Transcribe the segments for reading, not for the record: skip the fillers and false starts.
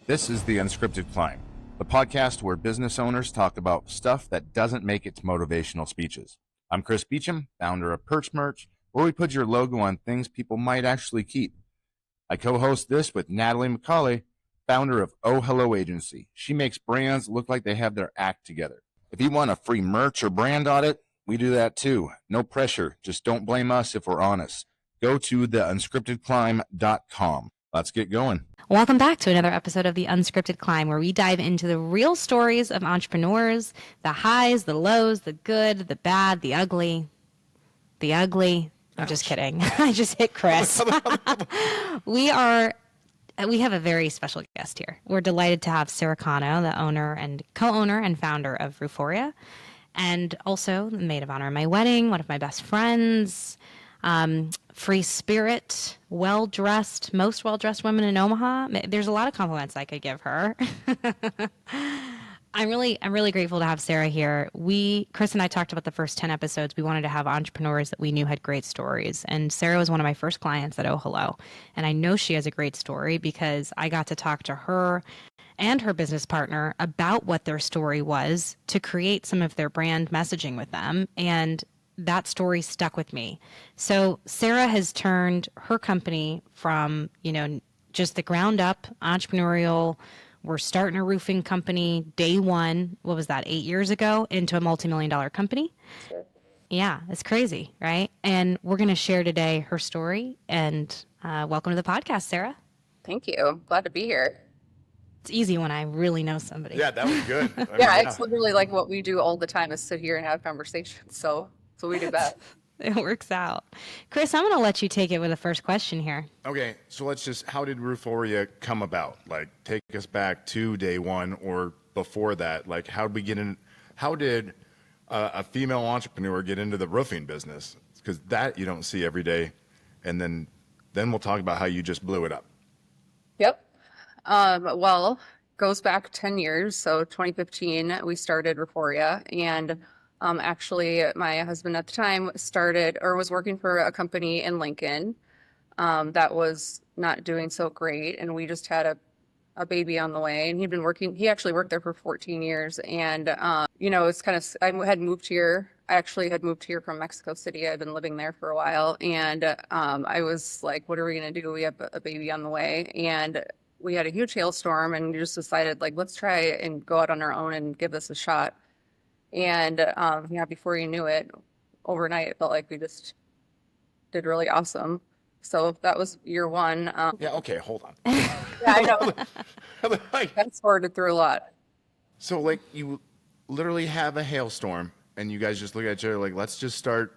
This is the Unscripted Climb, the podcast where business owners talk about stuff that doesn't make it to motivational speeches. I'm Chris Beecham, founder of Perch Merch, where we put your logo on things people might actually keep. I co-host this with Natalie McCauley, founder of Oh Hello Agency. She makes brands look like they have their act together. If you want a free merch or brand audit, we do that too. No pressure. Just don't blame us if we're honest. Go to theunscriptedclimb.com. Let's get going. Welcome back to another episode of The Unscripted Climb, where we dive into the real stories of entrepreneurs, the highs, the lows, the good, the bad, the ugly. The ugly. I'm just kidding. I just hit Chris. We have a very special guest here. We're delighted to have Sarah Cano, the owner and co-owner and founder of Rooforia, and also the maid of honor at my wedding, one of my best friends, free spirit, well-dressed, most well-dressed women in Omaha. There's a lot of compliments I could give her. I'm really grateful to have Sarah here. Chris and I talked about the first 10 episodes. We wanted to have entrepreneurs that we knew had great stories. And Sarah was one of my first clients at Oh Hello. And I know she has a great story because I got to talk to her and her business partner about what their story was to create some of their brand messaging with them. And that story stuck with me. So Sarah has turned her company from, just the ground up entrepreneurial, we're starting a roofing company day one, what was that, 8 years ago, into a multimillion-dollar company. Sure. Yeah, it's crazy, right? And we're going to share today her story. And welcome to the podcast, Sarah. Thank you. Glad to be here. It's easy when I really know somebody. Yeah, that was good. It's literally like what we do all the time is sit here and have conversations. So we do that. It works out. Chris, I'm going to let you take it with the first question here. Okay, so how did Rooforia come about? Like, take us back to day one or before that. Like, how did a female entrepreneur get into the roofing business? Because that you don't see every day. And then we'll talk about how you just blew it up. Yep. Well, goes back 10 years. So 2015, we started Rooforia, and actually, my husband at the time was working for a company in Lincoln that was not doing so great. And we just had a baby on the way, and he actually worked there for 14 years. And, it's I had moved here. I actually had moved here from Mexico City. I'd been living there for a while. And I was like, what are we going to do? We have a baby on the way. And we had a huge hailstorm, and we just decided, like, let's try and go out on our own and give this a shot. And before you knew it, overnight, it felt like we just did really awesome. So that was year one. Okay, hold on. Yeah, I know. Fast forwarded through a lot. So, like, you literally have a hailstorm, and you guys just look at each other like, let's just start,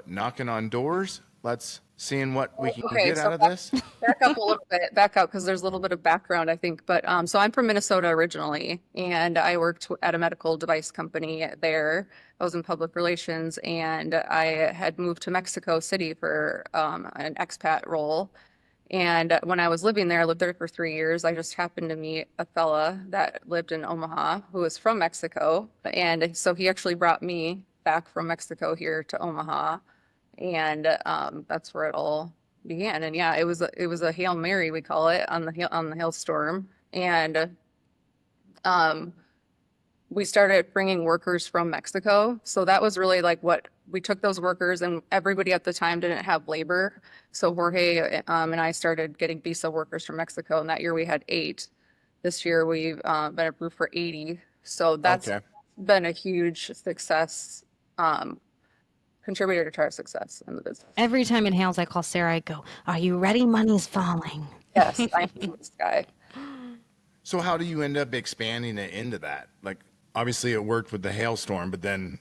knocking on doors? Let's seeing what we can get out of this? Back up a little bit, because there's a little bit of background, I think. But so I'm from Minnesota originally, and I worked at a medical device company there. I was in public relations, and I had moved to Mexico City for an expat role. And when I was living there, I lived there for 3 years. I just happened to meet a fella that lived in Omaha who was from Mexico. And so he actually brought me back from Mexico here to Omaha. And that's where it all began. And yeah, it was a Hail Mary, we call it, on the hailstorm. And we started bringing workers from Mexico. So that was really like what we took those workers, and everybody at the time didn't have labor. So Jorge and I started getting visa workers from Mexico. And that year we had 8. This year we've been approved for 80. So that's been a huge success. Contributor to our success in the business. Every time it hails, I call Sarah. I go, "Are you ready? Money's falling." Yes, I'm this guy. So how do you end up expanding it into that? Like, obviously it worked with the hailstorm, but then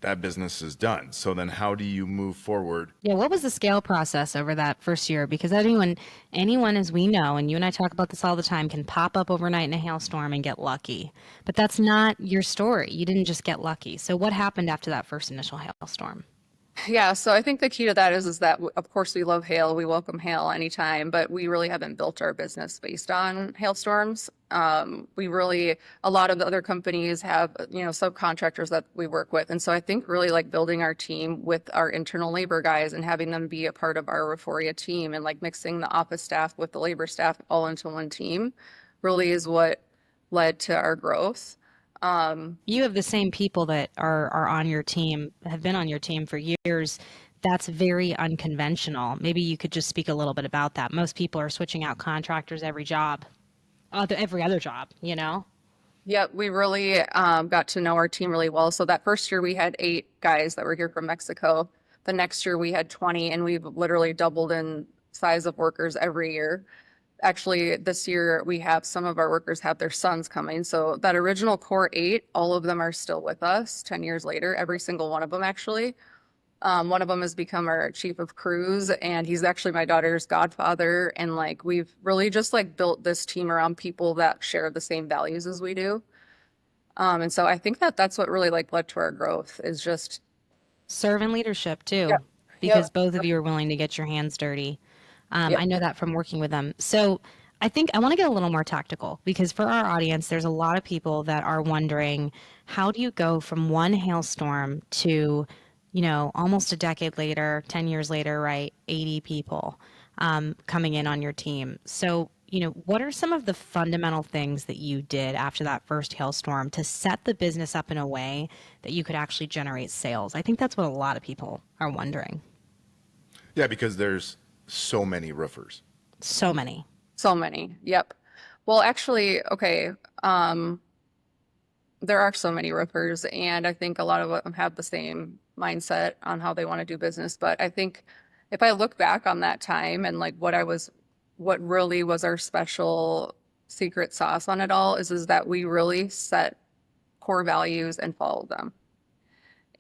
that business is done. So then how do you move forward? Yeah, what was the scale process over that first year? Because anyone, as we know, and you and I talk about this all the time, can pop up overnight in a hailstorm and get lucky. But that's not your story. You didn't just get lucky. So what happened after that first initial hailstorm? Yeah, so I think the key to that is that, of course, we love hail. We welcome hail anytime, but we really haven't built our business based on hailstorms. A lot of the other companies have, subcontractors that we work with. And so I think really like building our team with our internal labor guys and having them be a part of our Rooforia team, and like mixing the office staff with the labor staff all into one team really is what led to our growth. You have the same people that are on your team, have been on your team for years. That's very unconventional. Maybe you could just speak a little bit about that. Most people are switching out contractors every job, every other job, you know? Yep, we really got to know our team really well. So that first year we had 8 guys that were here from Mexico. The next year we had 20, and we've literally doubled in size of workers every year. Actually, this year we have some of our workers have their sons coming. So that original core 8, all of them are still with us 10 years later, every single one of them actually. One of them has become our chief of crews, and he's actually my daughter's godfather. And like, we've really just like built this team around people that share the same values as we do. And so I think that that's what really like led to our growth is just, Servant leadership too, yep, because yep, both of you are willing to get your hands dirty. yep. I know that from working with them. So I think I want to get a little more tactical because for our audience, there's a lot of people that are wondering, how do you go from one hailstorm to, you know, almost a decade later, 10 years later, right? 80 people coming in on your team. So, you know, what are some of the fundamental things that you did after that first hailstorm to set the business up in a way that you could actually generate sales? I think that's what a lot of people are wondering. Yeah, because there's so many roofers. So many. So many. Yep. Well, actually, okay. There are so many roofers, and I think a lot of them have the same mindset on how they want to do business. But I think if I look back on that time and like what really was our special secret sauce on it all is that we really set core values and followed them.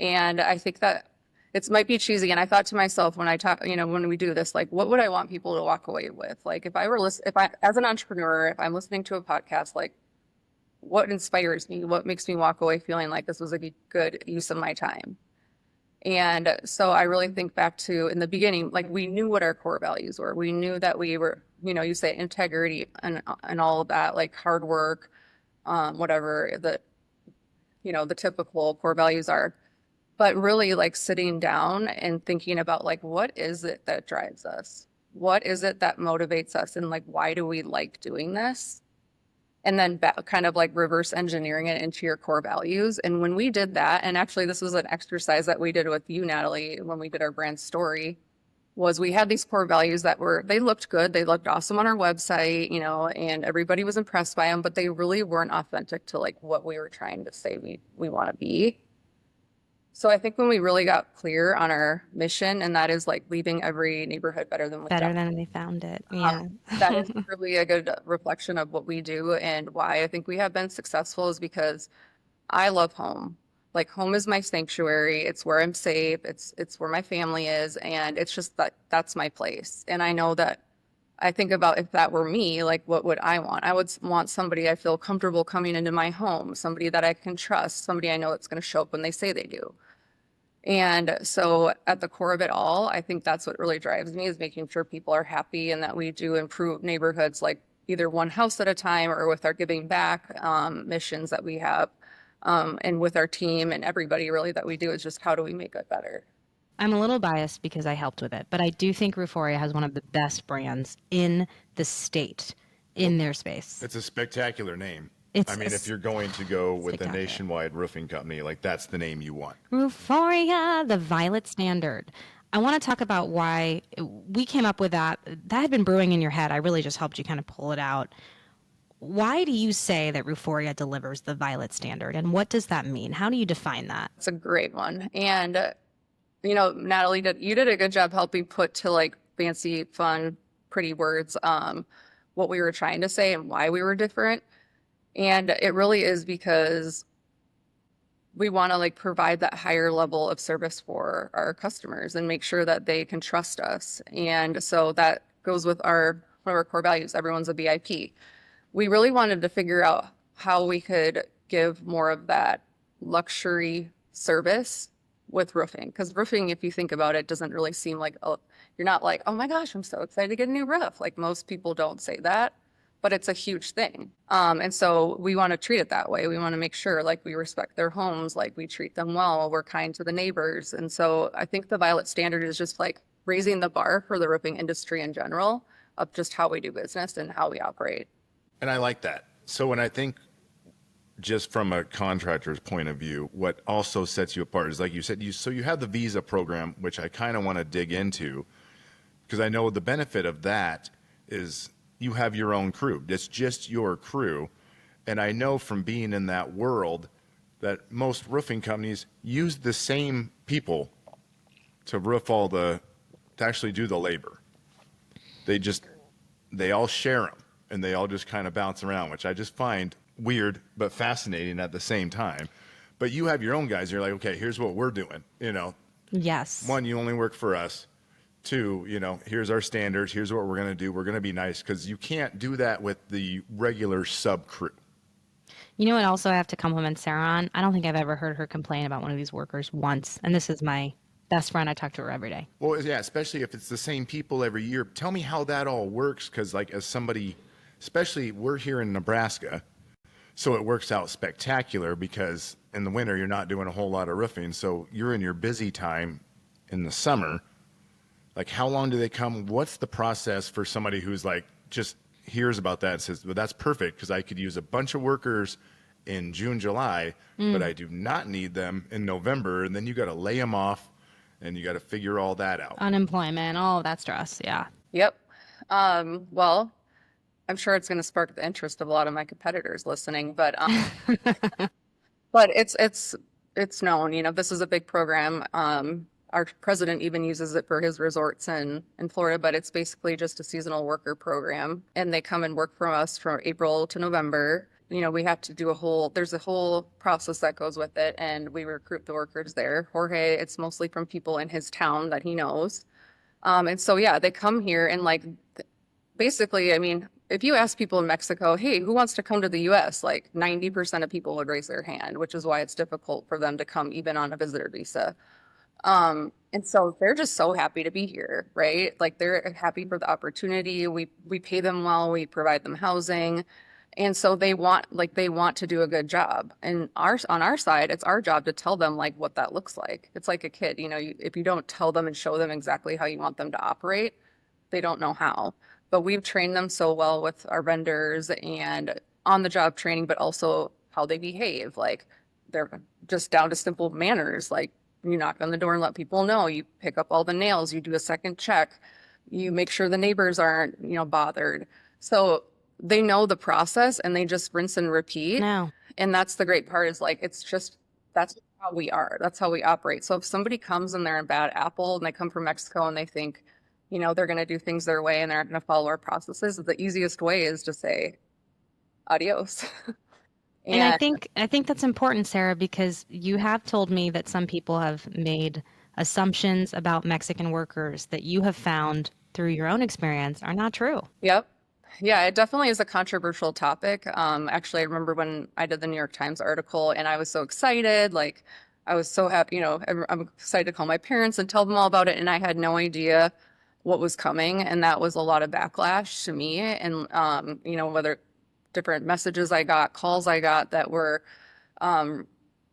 And I think that it might be cheesy. And I thought to myself when I talk, you know, when we do this, like, what would I want people to walk away with? Like, if I were if I, as an entrepreneur, if I'm listening to a podcast, like, what inspires me? What makes me walk away feeling like this was a good use of my time? And so I really think back to in the beginning, like we knew what our core values were. We knew that we were, you know, you say integrity and all of that, like hard work, whatever the, you know, the typical core values are. But really like sitting down and thinking about like, what is it that drives us? What is it that motivates us? And like, why do we like doing this? And then kind of like reverse engineering it into your core values. And when we did that, and actually this was an exercise that we did with you, Natalie, when we did our brand story, was we had these core values that they looked good. They looked awesome on our website, you know, and everybody was impressed by them, but they really weren't authentic to like what we were trying to say we want to be. So I think when we really got clear on our mission, and that is like leaving every neighborhood better than we Better found than they found it. Yeah. that is really a good reflection of what we do and why I think we have been successful is because I love home. Like home is my sanctuary. It's where I'm safe. It's where my family is, and it's just that's my place. And I know that I think about if that were me, like what would I want? I would want somebody I feel comfortable coming into my home, somebody that I can trust, somebody I know that's going to show up when they say they do. And so at the core of it all, I think that's what really drives me is making sure people are happy and that we do improve neighborhoods like either one house at a time or with our giving back missions that we have. And with our team and everybody really that we do is just how do we make it better? I'm a little biased because I helped with it, but I do think Rooforia has one of the best brands in the state in their space. It's a spectacular name. It's I mean, if you're going to go with a spectacular. nationwide roofing company, like that's the name you want. Rooforia, the Violet Standard. I want to talk about why we came up with that. That had been brewing in your head. I really just helped you kind of pull it out. Why do you say that Rooforia delivers the Violet Standard, and what does that mean? How do you define that? It's a great one. And, you know, Natalie, you did a good job helping put to like fancy, fun, pretty words what we were trying to say and why we were different. And it really is because we want to like provide that higher level of service for our customers and make sure that they can trust us. And so that goes with one of our core values. Everyone's a VIP. We really wanted to figure out how we could give more of that luxury service with roofing. Because roofing, if you think about it, doesn't really seem like, you're not like, oh my gosh, I'm so excited to get a new roof. Like most people don't say that, but it's a huge thing. And so we want to treat it that way. We want to make sure like we respect their homes, like we treat them well, we're kind to the neighbors. And so I think the Violet Standard is just like raising the bar for the roofing industry in general of just how we do business and how we operate. And I like that. So when I think just from a contractor's point of view, what also sets you apart is, like you said, you have the visa program, which I kind of want to dig into, because I know the benefit of that is you have your own crew. It's just your crew. And I know from being in that world that most roofing companies use the same people to to actually do the labor. They all share them, and they all just kind of bounce around, which I just find weird but fascinating at the same time. But you have your own guys. You're like, okay, here's what we're doing. Yes. One, you only work for us. Two, here's our standards. Here's what we're going to do. We're going to be nice, because you can't do that with the regular sub crew. You know what also I have to compliment Sarah on? I don't think I've ever heard her complain about one of these workers once. And this is my best friend. I talk to her every day. Well, yeah, especially if it's the same people every year. Tell me how that all works, because as somebody, especially we're here in Nebraska, so it works out spectacular, because in the winter you're not doing a whole lot of roofing. So you're in your busy time in the summer. Like, how long do they come? What's the process for somebody who's just hears about that and says, well, that's perfect, because I could use a bunch of workers in June, July, but I do not need them in November. And then you got to lay them off, and you got to figure all that out. Unemployment, all of that stress. Yeah. Yep. Well, I'm sure it's going to spark the interest of a lot of my competitors listening, but but it's known, this is a big program. Our president even uses it for his resorts in Florida, but it's basically just a seasonal worker program. And they come and work for us from April to November. We have to do there's a whole process that goes with it, and we recruit the workers there. Jorge, it's mostly from people in his town that he knows. And so, yeah, they come here and basically, if you ask people in Mexico, hey, who wants to come to the US? 90% of people would raise their hand, which is why it's difficult for them to come even on a visitor visa. And so they're just so happy to be here, right? They're happy for the opportunity. We pay them well, we provide them housing. And so they want to do a good job. And on our side, it's our job to tell them what that looks like. It's like a kid, if you don't tell them and show them exactly how you want them to operate, they don't know how. But we've trained them so well with our vendors and on the job training, but also how they behave. They're just down to simple manners. You knock on the door and let people know. You pick up all the nails. You do a second check. You make sure the neighbors aren't, bothered. So they know the process, and they just rinse and repeat. No. And that's the great part is that's how we are. That's how we operate. So if somebody comes and they're a bad apple and they come from Mexico and they think, they're going to do things their way and they're not going to follow our processes, the easiest way is to say adios. And I think that's important, Sarah, because you have told me that some people have made assumptions about Mexican workers that you have found through your own experience are not true. Yep. Yeah, it definitely is a controversial topic. Actually, I remember when I did the New York Times article and I was so excited, I was so happy, I'm excited to call my parents and tell them all about it. And I had no idea what was coming. And that was a lot of backlash to me. And, whether different messages I got, calls I got that were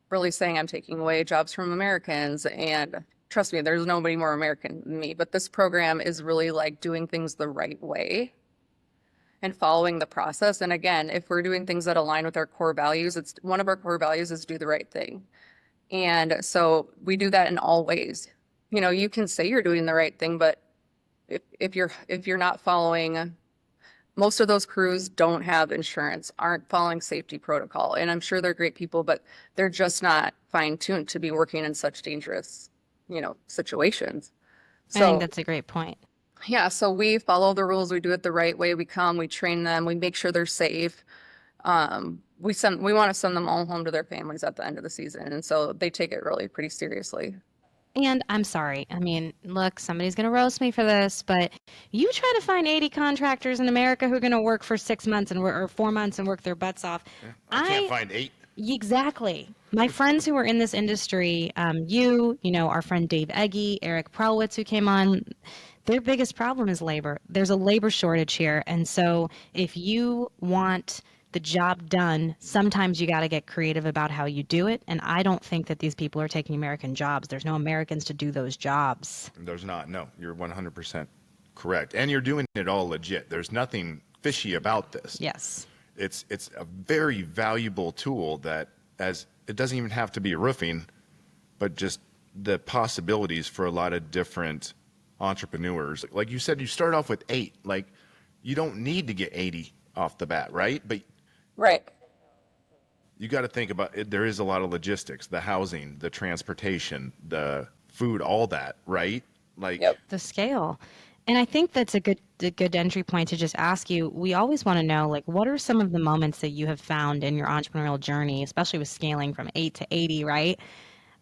really saying I'm taking away jobs from Americans. And trust me, there's nobody more American than me. But this program is really doing things the right way and following the process. And again, if we're doing things that align with our core values, it's one of our core values is do the right thing. And so we do that in all ways. You can say you're doing the right thing, but if you're not following, most of those crews don't have insurance, aren't following safety protocol. And I'm sure they're great people, but they're just not fine-tuned to be working in such dangerous, situations. I think that's a great point. Yeah, so we follow the rules. We do it the right way. We train them. We make sure they're safe. We want to send them all home to their families at the end of the season. And so they take it really pretty seriously. And I'm sorry. Look, somebody's going to roast me for this, but you try to find 80 contractors in America who are going to work for 6 months or 4 months and work their butts off. Yeah, I can't find 8. Exactly. My friends who are in this industry, our friend Dave Eggy, Eric Prowitz, who came on, their biggest problem is labor. There's a labor shortage here. And so if you want the job done, sometimes you got to get creative about how you do it. And I don't think that these people are taking American jobs. There's no Americans to do those jobs. There's not. No, you're 100% correct. And you're doing it all legit. There's nothing fishy about this. Yes. it's a very valuable tool that, as it doesn't even have to be roofing, but just the possibilities for a lot of different entrepreneurs. Like you said, you start off with 8. Like, you don't need to get 80 off the bat, right? But Right. you got to think about it. There is a lot of logistics, the housing, the transportation, the food, all that, right? Like, Yep. The scale. And I think that's a good entry point to just ask you. We always want to know, like, what are some of the moments that you have found in your entrepreneurial journey, especially with scaling from 8 to 80, right?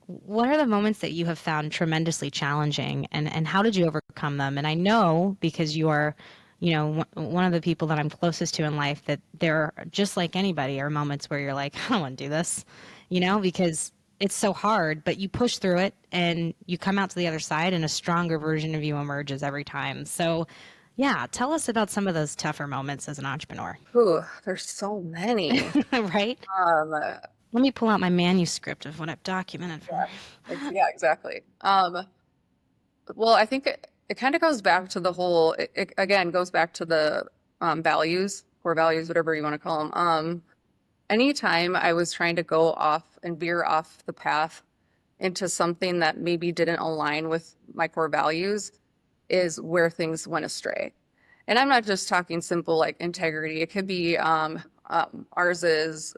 What are the moments that you have found tremendously challenging, and how did you overcome them? And I know, because you are, one of the people that I'm closest to in life, that there are, just like anybody, are moments where you're like, I don't want to do this, because it's so hard, but you push through it and you come out to the other side and a stronger version of you emerges every time. So yeah, tell us about some of those tougher moments as an entrepreneur. Ooh, there's so many. Right? Um, Let me pull out my manuscript of what I've documented for yeah, exactly. Well, I think it kind of goes back to the whole, it again goes back to the values, core values, whatever you want to call them. Anytime I was trying to go off and veer off the path into something that maybe didn't align with my core values is where things went astray. And I'm not just talking simple like integrity. It could be ours is,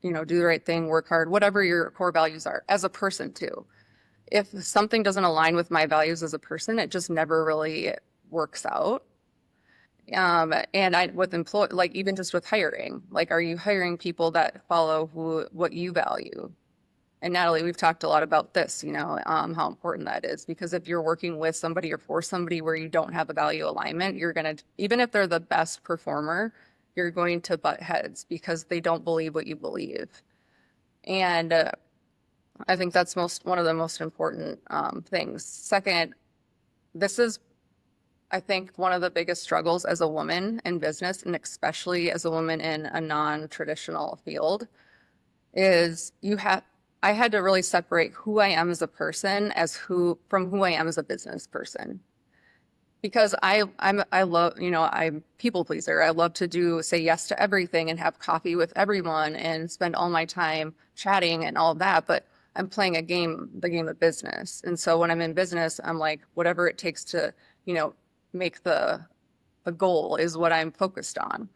do the right thing, work hard, whatever your core values are as a person too. If something doesn't align with my values as a person, it just never really works out. And I with like even just with hiring, like, are you hiring people that follow what you value? And Natalie, we've talked a lot about this, how important that is, because if you're working with somebody or for somebody where you don't have a value alignment, you're going to, even if they're the best performer, you're going to butt heads because they don't believe what you believe. And I think that's one of the most important things. Second, this is, I think, one of the biggest struggles as a woman in business, and especially as a woman in a non-traditional field, is I had to really separate who I am as a person from who I am as a business person. Because I love, I'm people pleaser. I love to say yes to everything and have coffee with everyone and spend all my time chatting and all that. But I'm playing the game of business. And so when I'm in business, I'm like, whatever it takes to, make the goal is what I'm focused on.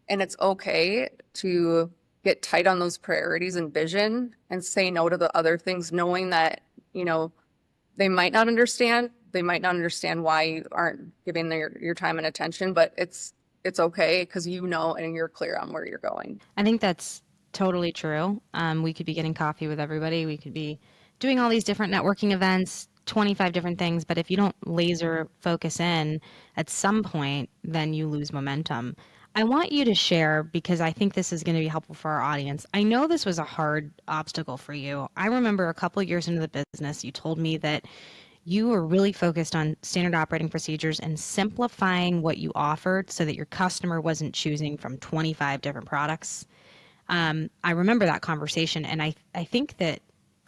And it's okay to get tight on those priorities and vision and say no to the other things, knowing that, they might not understand. They might not understand why you aren't giving your time and attention, but it's okay because and you're clear on where you're going. I think that's totally true. We could be getting coffee with everybody. We could be doing all these different networking events, 25 different things. But if you don't laser focus in at some point, then you lose momentum. I want you to share, because I think this is going to be helpful for our audience. I know this was a hard obstacle for you. I remember a couple of years into the business, you told me that you were really focused on standard operating procedures and simplifying what you offered so that your customer wasn't choosing from 25 different products. I remember that conversation, and I think that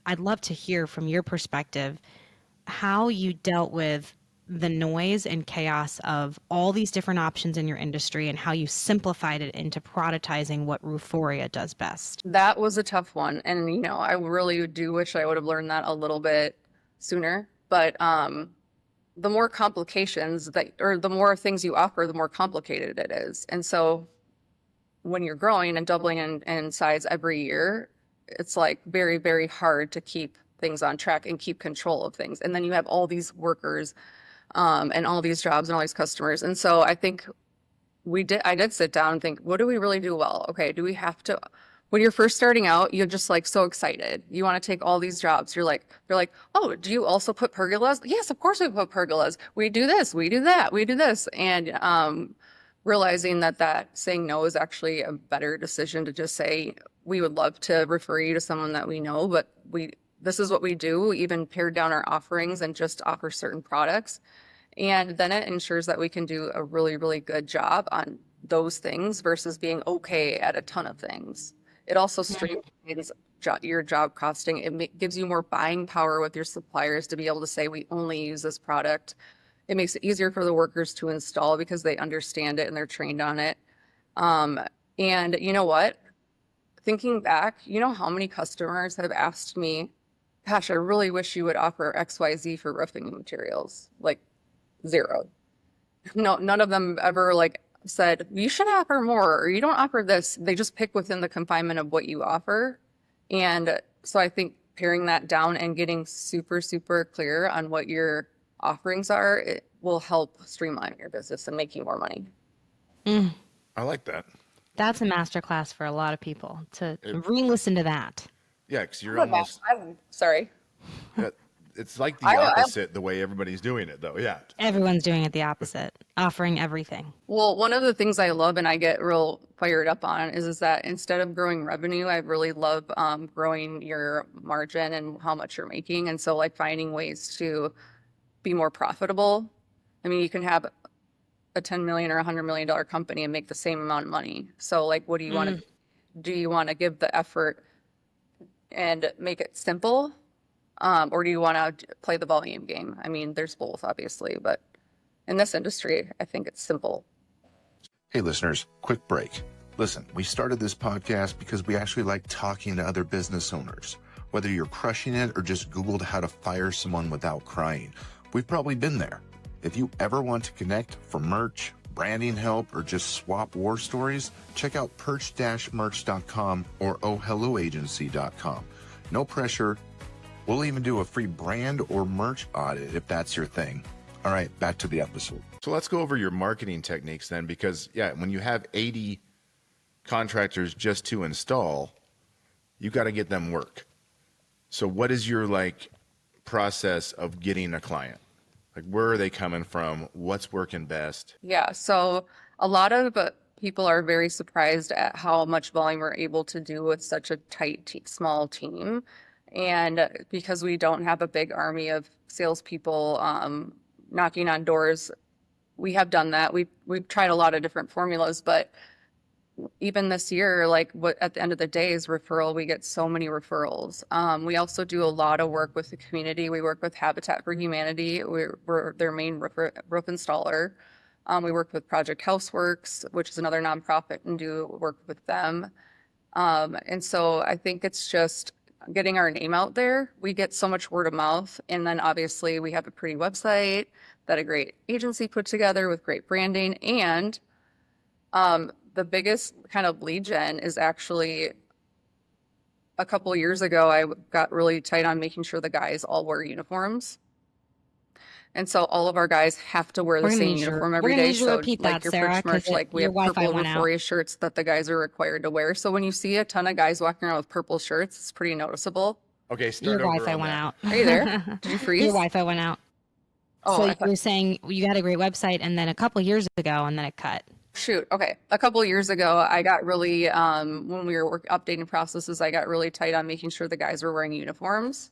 I'd love to hear from your perspective how you dealt with the noise and chaos of all these different options in your industry and how you simplified it into productizing what Rooforia does best. That was a tough one. And, I really do wish I would have learned that a little bit sooner. But the more complications or the more things you offer, the more complicated it is. And so when you're growing and doubling in size every year, it's like very, very hard to keep things on track and keep control of things. And then you have all these workers and all these jobs and all these customers. And so I think I did sit down and think, what do we really do well? Okay, do we have to, when you're first starting out, you're just like so excited. You want to take all these jobs. They're like, oh, do you also put pergolas? Yes, of course we put pergolas. We do this, we do that, we do this. And realizing that saying no is actually a better decision to just say, we would love to refer you to someone that we know, but this is what we do. We even pared down our offerings and just offer certain products. And then it ensures that we can do a really, really good job on those things versus being okay at a ton of things. It also streamlines your job costing. It gives you more buying power with your suppliers to be able to say, we only use this product. It makes it easier for the workers to install because they understand it and they're trained on it. And you know what? Thinking back, you know how many customers have asked me, gosh, I really wish you would offer XYZ for roofing materials. Like zero. No, none of them ever like said, you should offer more or you don't offer this. They just pick within the confinement of what you offer. And so I think paring that down and getting super, super clear on what your offerings are, it will help streamline your business and make you more money. Mm, I like that. that's a masterclass for a lot of people to re-listen to that. Yeah, because you're almost. I'm sorry. It's like the I opposite the way everybody's doing it, though. Yeah. Everyone's doing it the opposite, offering everything. Well, one of the things I love and I get real fired up on is that instead of growing revenue, I really love growing your margin and how much you're making. And so like finding ways to be more profitable. I mean, you can have a 10 million or $100 million company and make the same amount of money. So like, what do you want to, do you want to give the effort and make it simple? Or do you want to play the volume game? I mean, there's both obviously, but in this industry, I think it's simple. Hey, listeners, quick break. Listen, we started this podcast because we actually like talking to other business owners. Whether you're crushing it or just Googled how to fire someone without crying, we've probably been there. If you ever want to connect for merch, branding help, or just swap war stories, check out perch-merch.com or ohhelloagency.com. No pressure. We'll even do a free brand or merch audit if that's your thing. All right, back to the episode. So let's go over your marketing techniques then, because yeah, when you have 80 contractors just to install, you got to get them work. So what is your like process of getting a client? Like, where are they coming from? What's working best? Yeah, so a lot of people are very surprised at how much volume we're able to do with such a small team. And because we don't have a big army of salespeople knocking on doors, we have done that. We've tried a lot of different formulas, but even this year, like what at the end of the day is referral. We get so many referrals. We also do a lot of work with the community. We work with Habitat for Humanity. We're their main roof installer. We work with Project Houseworks, which is another nonprofit, and do work with them. And so I think it's just getting our name out there. We get so much word of mouth. And then obviously we have a pretty website that a great agency put together with great branding. And the biggest kind of lead gen is actually a couple of years ago, I got really tight on making sure the guys all wear uniforms. And so all of our guys have to wear the same uniform every day. So like your Sarah, Perch merch, like we have purple Rooforia shirts that the guys are required to wear. So when you see a ton of guys walking around with purple shirts, it's pretty noticeable. Okay, start Your over Wi-Fi on went that. out. Are you there? Did you freeze? Your Wi-Fi went out. Oh, so you're saying you had a great website, and then a couple years ago, and then it cut. Shoot. Okay. A couple of years ago, I got really, when we were updating processes, I got really tight on making sure the guys were wearing uniforms.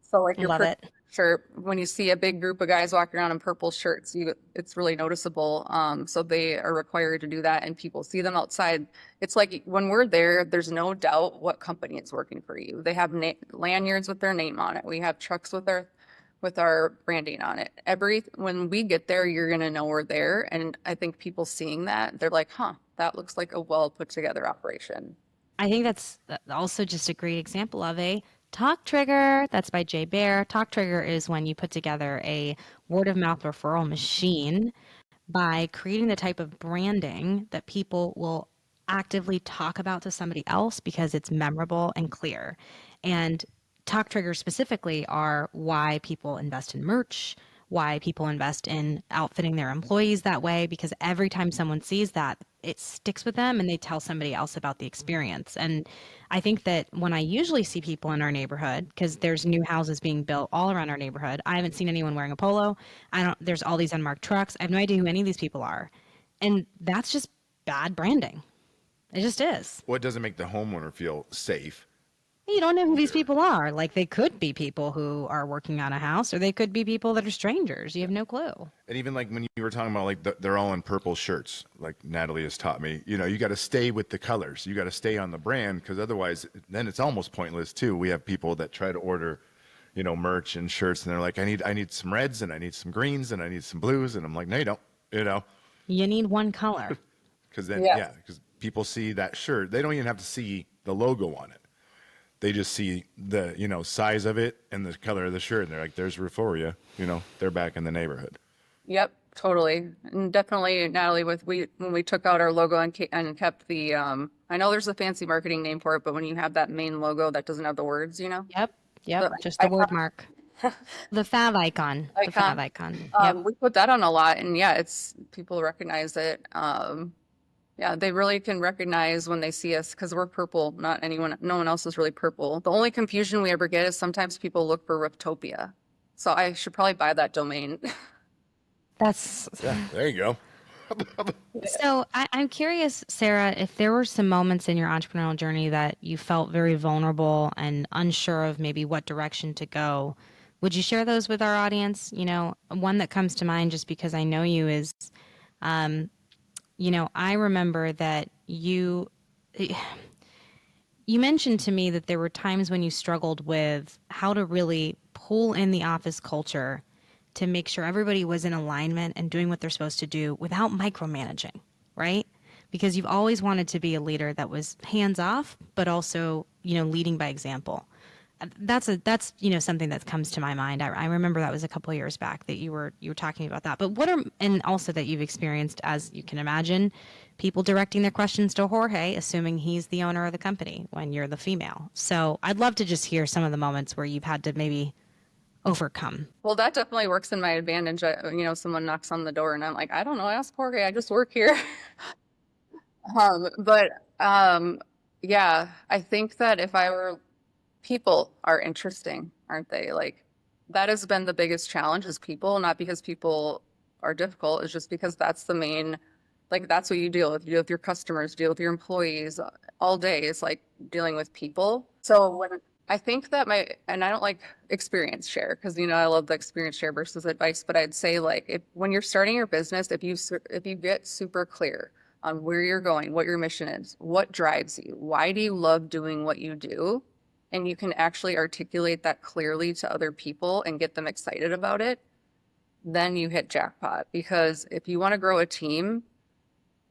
So like Love it. shirt, when you see a big group of guys walking around in purple shirts, it's really noticeable. So they are required to do that, and people see them outside. It's like when we're there, there's no doubt what company is working for you. They have lanyards with their name on it. We have trucks with our branding on it. When we get there, you're gonna know we're there. And I think people seeing that, they're like, huh, that looks like a well put together operation. I think that's also just a great example of a talk trigger. That's by Jay Bear. Talk trigger is when you put together a word of mouth referral machine by creating the type of branding that people will actively talk about to somebody else because it's memorable and clear. And talk triggers specifically are why people invest in merch, why people invest in outfitting their employees that way, because every time someone sees that, it sticks with them and they tell somebody else about the experience. And I think that when I usually see people in our neighborhood, because there's new houses being built all around our neighborhood, I haven't seen anyone wearing a polo. There's all these unmarked trucks. I have no idea who any of these people are. And that's just bad branding. It just is. Well, it doesn't make the homeowner feel safe. You don't know who these people are. Like, they could be people who are working on a house, or they could be people that are strangers. You have no clue. And even like when you were talking about like they're all in purple shirts, like Natalie has taught me, you got to stay with the colors. You got to stay on the brand, because otherwise then it's almost pointless too. We have people that try to order, merch and shirts, and they're like, I need some reds, and I need some greens, and I need some blues. And I'm like, no, you don't, You need one color. Because then, because people see that shirt, they don't even have to see the logo on it. They just see the, you know, size of it and the color of the shirt, and they're like, there's Rooforia, you know, they're back in the neighborhood. Yep, totally. And definitely, Natalie, when we took out our logo and kept the, I know there's a fancy marketing name for it, but when you have that main logo that doesn't have the words, you know? Yep. Yep. The Just the icon. word mark. The fav icon. The fav icon. Yep. We put that on a lot, and yeah, it's people recognize it. Yeah, they really can recognize when they see us because we're purple. No one else is really purple. The only confusion we ever get is sometimes people look for Riftopia. So I should probably buy that domain. That's Yeah, there you go. so. I'm curious, Sarah, if there were some moments in your entrepreneurial journey that you felt very vulnerable and unsure of maybe what direction to go. Would you share those with our audience? You know, one that comes to mind just because I know you is, you know, I remember that you mentioned to me that there were times when you struggled with how to really pull in the office culture to make sure everybody was in alignment and doing what they're supposed to do without micromanaging, right? Because you've always wanted to be a leader that was hands off, but also, you know, leading by example. That's you know, something that comes to my mind. I remember that was a couple of years back that you were talking about that. But and also that you've experienced, as you can imagine, people directing their questions to Jorge, assuming he's the owner of the company when you're the female. So I'd love to just hear some of the moments where you've had to maybe overcome. Well, that definitely works in my advantage. You know, someone knocks on the door and I'm like, I don't know, ask Jorge, I just work here. But yeah, I think that people are interesting, aren't they? Like that has been the biggest challenge is people, not because people are difficult, it's just because that's the main, like that's what you deal with. You deal with your customers, deal with your employees all day. It's like dealing with people. So when I think that and I don't like experience share because, you know, I love the experience share versus advice, but I'd say like when you're starting your business, if you get super clear on where you're going, what your mission is, what drives you, why do you love doing what you do? And you can actually articulate that clearly to other people and get them excited about it, then you hit jackpot. Because if you want to grow a team,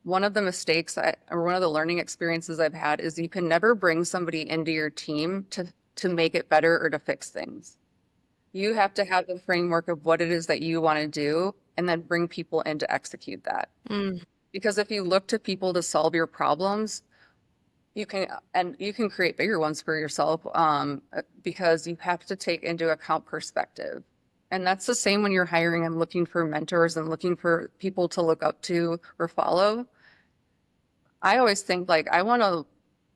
one of the mistakes or one of the learning experiences I've had is you can never bring somebody into your team to make it better or to fix things. You have to have the framework of what it is that you want to do and then bring people in to execute that. Because if you look to people to solve your problems, you can create bigger ones for yourself because you have to take into account perspective. And that's the same when you're hiring and looking for mentors and looking for people to look up to or follow. I always think like, I want to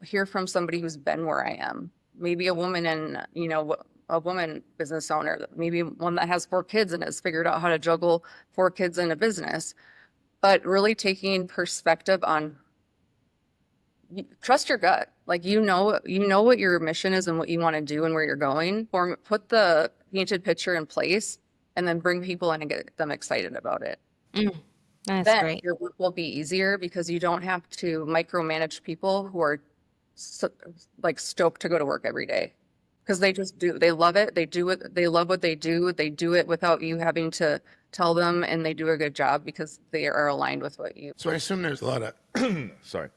hear from somebody who's been where I am. Maybe a woman and, you know, a woman business owner, maybe one that has 4 kids and has figured out how to juggle 4 kids in a business, but really taking perspective on trust your gut. Like, you know what your mission is and what you want to do and where you're going, or put the painted picture in place and then bring people in and get them excited about it. That's Then great. your work will be easier because you don't have to micromanage people who are like stoked to go to work every day because they just do. They love it. They do it. They love what they do. They do it without you having to tell them, and they do a good job because they are aligned with what you. So I assume there's a lot of,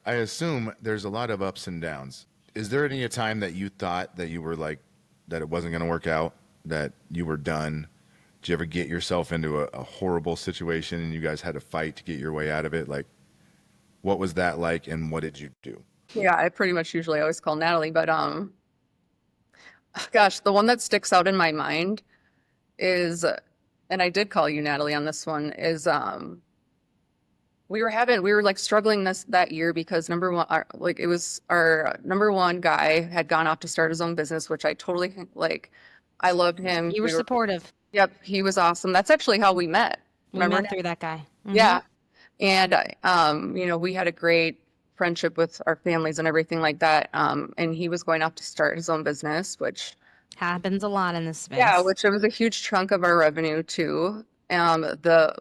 I assume there's a lot of ups and downs. Is there any time that you thought that you were like, that it wasn't going to work out, that you were done? Did you ever get yourself into a horrible situation and you guys had to fight to get your way out of it? Like, what was that like and what did you do? Yeah, I pretty much usually always call Natalie, but gosh, the one that sticks out in my mind is, and I did call you Natalie on this one, is we were like struggling that year because number one, our number one guy had gone off to start his own business, which I totally like. I loved him. You were supportive. Yep, he was awesome. That's actually how we met. We Remember? met through that guy. Yeah. And you know, we had a great friendship with our families and everything like that. And he was going off to start his own business, which Happens a lot in this space. yeah, which it was a huge chunk of our revenue too. The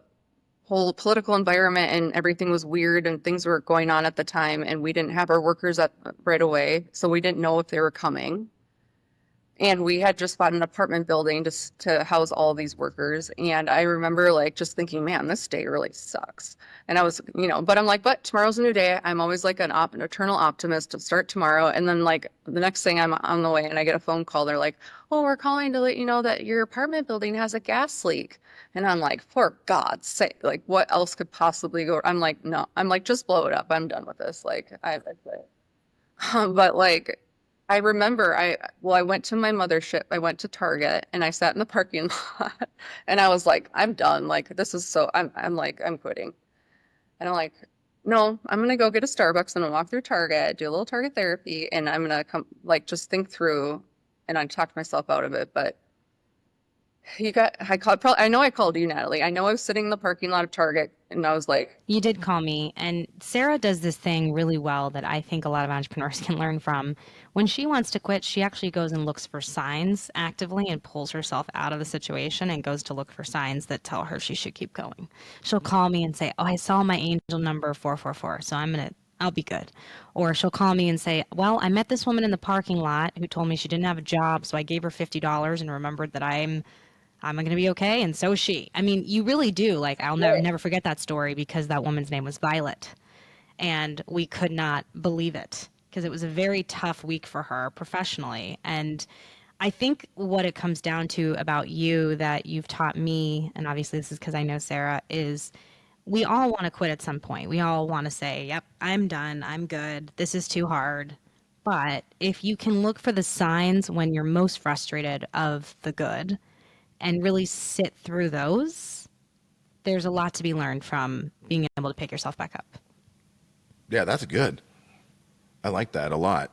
whole political environment and everything was weird and things were going on at the time, and we didn't have our workers up right away, so we didn't know if they were coming. And we had just bought an apartment building to house all these workers. And I remember like just thinking, man, this day really sucks. And I was, but I'm like, but tomorrow's a new day. I'm always like an eternal optimist to start tomorrow. And then like the next thing I'm on the way and I get a phone call. They're like, oh, we're calling to let you know that your apartment building has a gas leak. And I'm like, for God's sake, like what else could possibly go? I'm like, no, I'm like, just blow it up. I'm done with this. Like but like, I remember I went to my mothership. I went to Target and I sat in the parking lot and I was like, I'm done. Like, this is so, I'm like, I'm quitting. And I'm like, no, I'm going to go get a Starbucks and I'll walk through Target, do a little Target therapy. And I'm going to come, like, just think through, and I talked myself out of it. But I know I called you, Natalie. I know I was sitting in the parking lot of Target and I was like, You did call me, and Sarah does this thing really well that I think a lot of entrepreneurs can learn from. When she wants to quit, she actually goes and looks for signs actively and pulls herself out of the situation and goes to look for signs that tell her she should keep going. She'll call me and say, "Oh, I saw my angel number 444, so I'll be good." Or she'll call me and say, "Well, I met this woman in the parking lot who told me she didn't have a job, so I gave her $50 and remembered that I'm going to be okay." And so is she. I mean, you really do. Like, I'll never forget that story because that woman's name was Violet. And we could not believe it because it was a very tough week for her professionally. And I think what it comes down to about you that you've taught me, and obviously this is because I know Sarah, is we all want to quit at some point. We all want to say, yep, I'm done. I'm good. This is too hard. But if you can look for the signs when you're most frustrated of the good, and really sit through those, there's a lot to be learned from being able to pick yourself back up. Yeah, that's good. I like that a lot.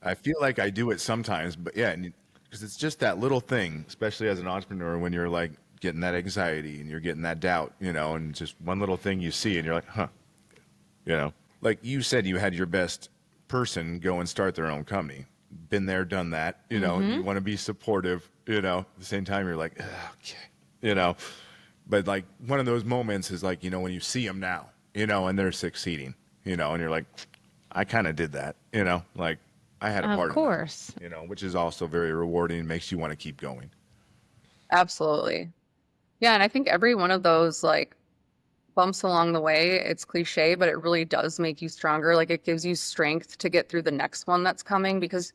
I feel like I do it sometimes, but yeah, because it's just that little thing, especially as an entrepreneur, when you're like getting that anxiety and you're getting that doubt, and just one little thing you see and you're like, huh, like you said, you had your best person go and start their own company. Been there, done that, you want to be supportive, at the same time, you're like, okay, but like one of those moments is like, when you see them now, and they're succeeding, and you're like, I kind of did that, like I had a part Of course. in that, which is also very rewarding and makes you want to keep going. absolutely. Yeah. And I think every one of those like bumps along the way, it's cliche, but it really does make you stronger. Like it gives you strength to get through the next one that's coming because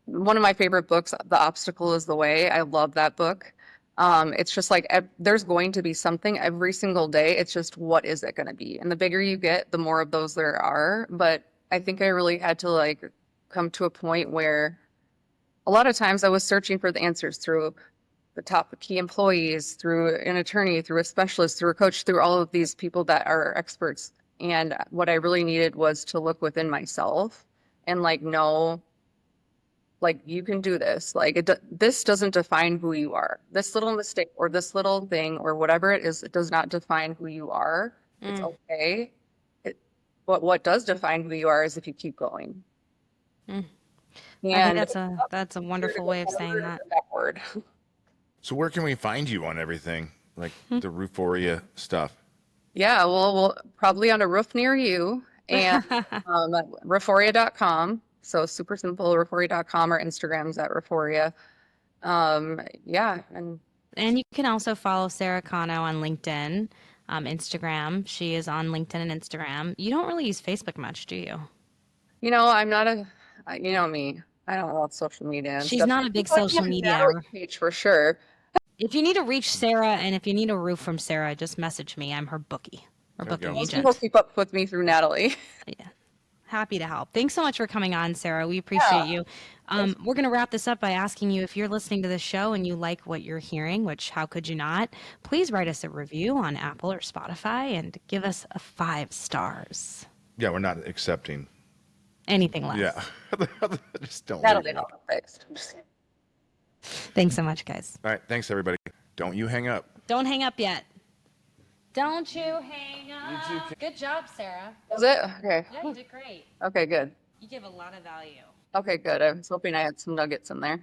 one of my favorite books, The Obstacle is the Way. I love that book. It's just like there's going to be something every single day. It's just what is it going to be? And the bigger you get, the more of those there are. But I think I really had to like come to a point where a lot of times I was searching for the answers through the top key employees, through an attorney, through a specialist, through a coach, through all of these people that are experts. And what I really needed was to look within myself and like know, like you can do this. Like this doesn't define who you are. This little mistake or this little thing or whatever it is, it does not define who you are. It's okay. But what does define who you are is if you keep going. I think that's a wonderful way of saying that. Backward. So where can we find you on everything, like the Rooforia stuff? Yeah, well, we'll probably on a roof near you and referrals.com. So super simple, referrals.com, or Instagram's at Rooforia. Yeah. And you can also follow Sarah Cano on LinkedIn, Instagram. She is on LinkedIn and Instagram. You don't really use Facebook much, do you? I'm not me. I don't know about social media and She's stuff. not a big People like social me on media. Natalie's page for sure. If you need to reach Sarah and if you need a roof from Sarah, just message me. I'm her bookie or There we booking go. Most people agent. keep up with me through Natalie. Yeah. Happy to help. Thanks so much for coming on, Sarah. We appreciate you. We're going to wrap this up by asking you if you're listening to this show and you like what you're hearing, which how could you not? Please write us a review on Apple or Spotify and give us 5 stars. Yeah, we're not accepting. Anything less. Yeah. Just don't. Natalie, not fixed. Thanks so much, guys. All right. Thanks, everybody. Don't you hang up. Don't hang up yet. Don't you hang up. Good job, Sarah. Was it? Okay. Yeah, you did great. Okay, good. You give a lot of value. Okay, good. I was hoping I had some nuggets in there.